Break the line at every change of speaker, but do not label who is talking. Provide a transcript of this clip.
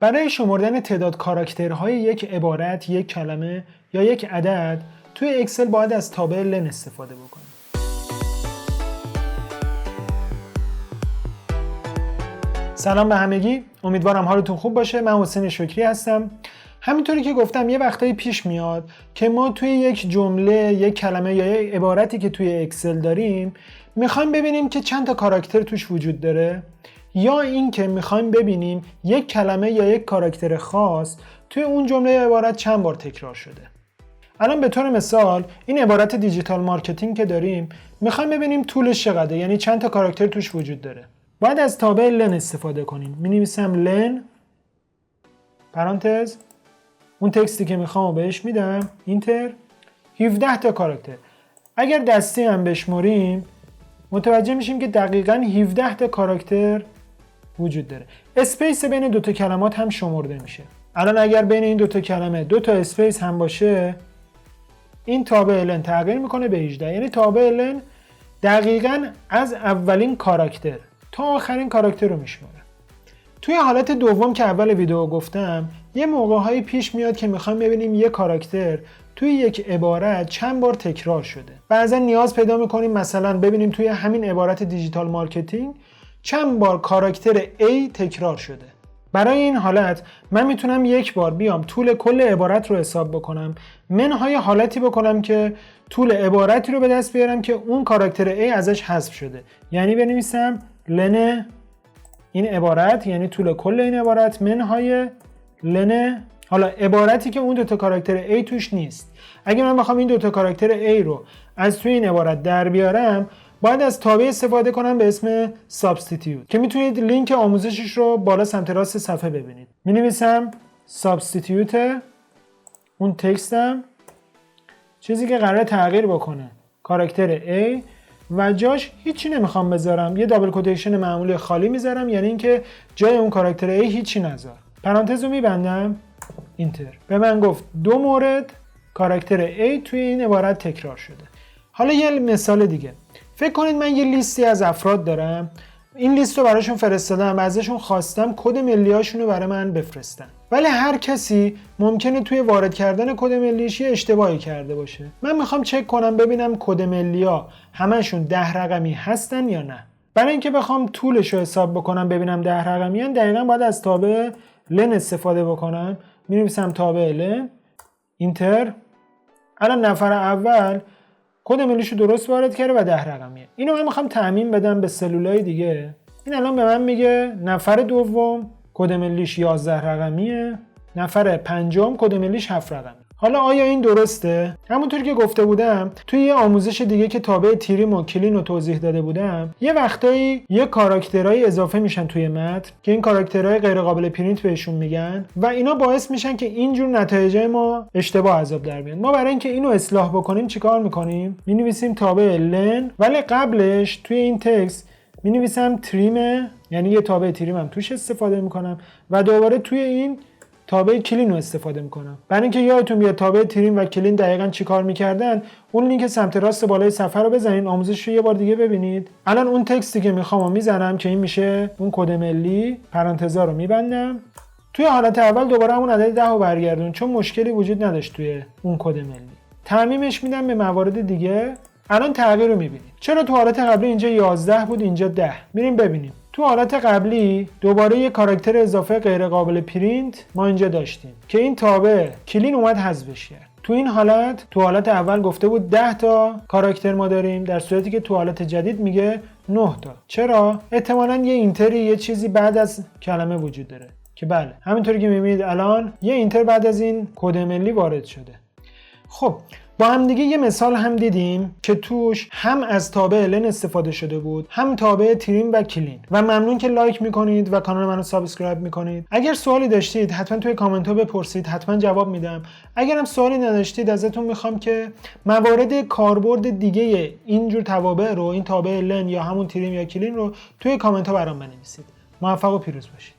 برای شمردن تعداد کاراکترهای یک عبارت، یک کلمه یا یک عدد توی اکسل باید از تابع لن استفاده بکنیم. سلام به همگی، امیدوارم حالتون خوب باشه. من حسین شکری هستم. همینطوری که گفتم یه وقتایی پیش میاد که ما توی یک جمله، یک کلمه یا یک عبارتی که توی اکسل داریم میخوایم ببینیم که چند تا کاراکتر توش وجود داره، یا این که میخوایم ببینیم یک کلمه یا یک کاراکتر خاص توی اون جمله یا عبارت چند بار تکرار شده. الان به طور مثال این عبارت دیجیتال مارکتینگ که داریم میخوایم ببینیم طولش چقدره، یعنی چند تا کاراکتر توش وجود داره. باید از تابع لن استفاده کنیم. مینویسم لن پرانتز اون تکستی که میخوام بهش میدم اینتر 17 تا کاراکتر. اگر دستی هم بشمریم متوجه میشیم که دقیقاً 17 تا کاراکتر وجود داره. اسپیس بین دو تا کلمات هم شمرده میشه. الان اگر بین این دو تا کلمه دو تا اسپیس هم باشه این تابع لن تغییر میکنه به 18. یعنی تابع لن دقیقاً از اولین کاراکتر تا آخرین کاراکتر رو میشماره. توی حالت دوم که اول ویدیو گفتم یه موقع‌هایی پیش میاد که میخوایم ببینیم یه کاراکتر توی یک عبارت چند بار تکرار شده. بعضا نیاز پیدا میکنیم مثلا ببینیم توی همین عبارت دیجیتال مارکتینگ چند بار کاراکتر A تکرار شده. برای این حالت من میتونم یک بار بیام طول کل عبارت رو حساب بکنم، منهای حالتی بکنم که طول عبارتی رو به دست بیارم که اون کاراکتر A ازش حذف شده. یعنی بنویسم لن این عبارت، یعنی طول کل این عبارت منهای لن حالا عبارتی که اون دوتا کاراکتر A توش نیست. اگه من بخوام این دوتا کاراکتر A رو از توی این عبارت در بیارم باید از تابع استفاده کنم به اسم سابستیتیوت که میتونید لینک آموزشش رو بالا سمت راست صفحه ببینید. مینویسم سابستیتیوت اون تکستم چیزی که قراره تغییر بکنه کاراکتر A و جاش هیچی نمیخوام بذارم، یه دابل کوتیشن معمولی خالی میذارم، یعنی اینکه جای اون کاراکتر A هیچی نذار. پرانتز رو میبندم اینتر. به من گفت 2 مورد کاراکتر A توی این عبارت تکرار شده. حالا یه مثال دیگه. فکر کنید من یه لیستی از افراد دارم، این لیست رو براشون فرستادم و ازشون خواستم کد ملیاشون رو برای من بفرستن، ولی هر کسی ممکنه توی وارد کردن کد ملیش یه اشتباهی کرده باشه. من میخوام چک کنم ببینم کد ملیا همشون 10 رقمی هستن یا نه. برای اینکه بخوام طولش رو حساب بکنم ببینم 10 رقمی هستن، دقیقاً باید از تابع لن استفاده بکنم. مینویسم تابع لن اینتر. الان نفر اول کد ملیشو درست وارد کرده و 10 رقمیه. اینو من میخوام تعمیم بدم به سلولای دیگه. این الان به من میگه نفر دوم کد ملیش 11 رقمیه، نفر پنجم کد ملیش 7 رقمیه. حالا آیا این درسته؟ همونطور که گفته بودم توی یه آموزش دیگه که تابع تریم و کلین رو توضیح داده بودم، یه وقتایی یه کاراکترهای اضافه میشن توی متن که این کاراکترهای غیر قابل پرینت بهشون میگن و اینا باعث میشن که اینجور نتایج ما اشتباه عذاب در بیان. ما برای اینکه اینو اصلاح بکنیم چیکار میکنیم؟ مینویسیم تابع لن، ولی قبلش توی این تکست مینویسم تریم، یعنی یه تابع تریم هم توش استفاده میکنم و دوباره توی این تابع کلین رو استفاده میکنم. برای اینکه یادتون بیاد تابع تریم و کلین دقیقاً چی کار میکردن، اون لینک سمت راست بالای صفحه رو بزنین، آموزش رو یه بار دیگه ببینید. الان اون تکستی که میخوام میزنم که این میشه اون کد ملی، پرانتزا رو میبندم. توی حالت اول دوباره همون عدد 10 رو برگردون چون مشکلی وجود نداشت توی اون کد ملی. تعمیمش میدم به موارد دیگه. الان تغییر رو میبینید. چرا تو حالت قبلی اینجا 11 بود اینجا 10؟ میریم ببینیم. تو حالت قبلی دوباره یه کاراکتر اضافه غیر قابل پرینت ما اینجا داشتیم که این تابع کلین اومد حذفش کرد. تو این حالت تو حالت اول گفته بود 10 تا کاراکتر ما داریم، در صورتی که تو حالت جدید میگه 9 تا. چرا؟ احتمالاً یه اینتری یه چیزی بعد از کلمه وجود داره که بله همینطوری که میبینید الان یه اینتر بعد از این کد ملی وارد شده. خب با هم دیگه یه مثال هم دیدیم که توش هم از تابع لن استفاده شده بود، هم تابع تریم و کلین. و ممنون که لایک میکنید و کانال منو سابسکرایب میکنید. اگر سوالی داشتید حتما توی کامنت ها بپرسید، حتما جواب میدم. اگر هم سوالی نداشتید ازتون میخوام که موارد کاربرد دیگه اینجور توابع رو، این تابع لن یا همون تریم یا کلین رو توی کامنت ها برام بنویسید. موفق و پیروز باشید.